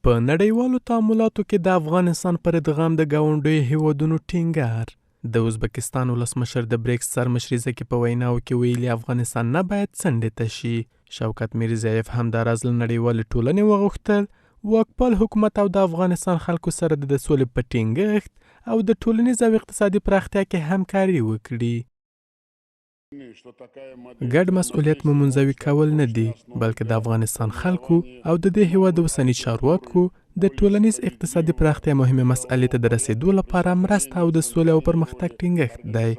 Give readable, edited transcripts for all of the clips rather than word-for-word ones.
په نړیوالو تعاملاتو کې د افغانستان پر ادغام د ګاونډیو هیوادونو ټینګار. د ازبکستان ولسمشر د بریکس سرمشریزه کې په ویناو کې ویلي افغانستان نه باید څنډې ته شي. شوکت میرزیف همداراز له نړیوالې ټولنې وغوښتل واکپال حکومت او د افغانستان خلکو سره د سولې په ټینګښت او د ټولنیز او اقتصادي پراختیا کې همکاري وکړي. ګډ مسؤلیت مو منځوي کول نه دي، بلکې د افغانستان خلکو او د دې هیواد اوسني چارواکو د ټولنیز اقتصادي پراختیا مهمه مسئلې ته د رسیدو لپاره مرسته او د سولې او پرمختګ ټینګښت دی.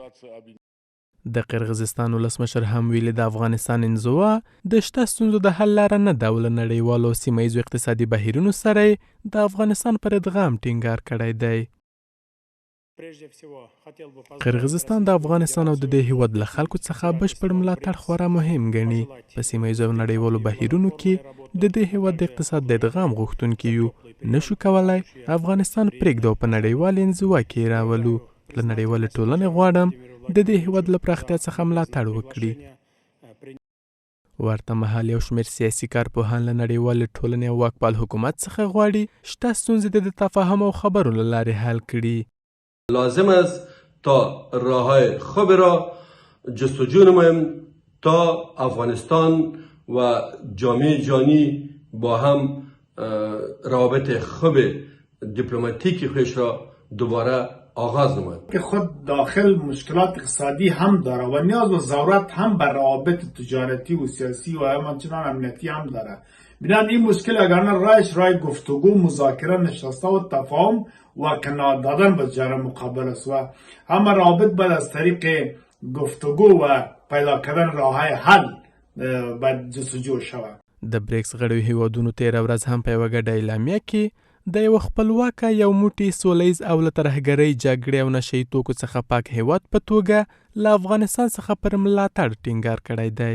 د قرغیزستان ولسمشر هم ویلي د افغانستان انزوا د شته ستونزو د حل لاره نه ده او له نړیوالو سیمه ییزو اقتصادي بهیرونو سره د افغانستان پر ادغام ټینګار کړی دی. قرغیزستان د افغانستان او د دې هیواد له خلکو څخه بشپړ ملاتړ خورا مهم ګڼي. په سیمه ییزو او نړیوالو بهیرونو کې د دې هیواد د اقتصاد د ادغام غوښتونکي یو. نشو کولای افغانستان پرېږدو په نړیوال انزوا کې راولو. له نړیوالې ټولنې غواړم د دې هیواد له پراختیا څخه ملاتړ وکړي. ورته مهال یو شمېر سیاسي کارپوهان له نړیوالې ټولنې او واکپال حکومت څخه غواړي شته ستونزې د تفاهم او خبرو له لارې حل کړي. لازم است تا راههای خوب را جستجو نماییم تا افغانستان و جامعه جهانی با هم روابط خوب دیپلماتیک خودش را دوباره آغاز نماید. که خود داخل مشکلات اقتصادی هم داره و نیاز و ضرورت هم بر روابط تجارتی و سیاسی و همچنان امنیتی هم داره. بنابراین این مشکل اگر نه راهش راه گفتگو، مذاکره، نشسته و تفاهم و کنار دادن به جهت مقابل است و همه روابط باید از طریق گفتگو و پیدا کردن راههای حل باید جستجو شود. د بریکس غړیو هیوادونو تېره ورځ هم په یوه ګډه اعلامیه کې د یو خپلواکه یو موټی سولیز او له ترهګرۍ جګړې او نشه یي توکو څخه پاک هیواد په توګه له افغانستان څخه پر ملاتړ ټینګار کړی دی.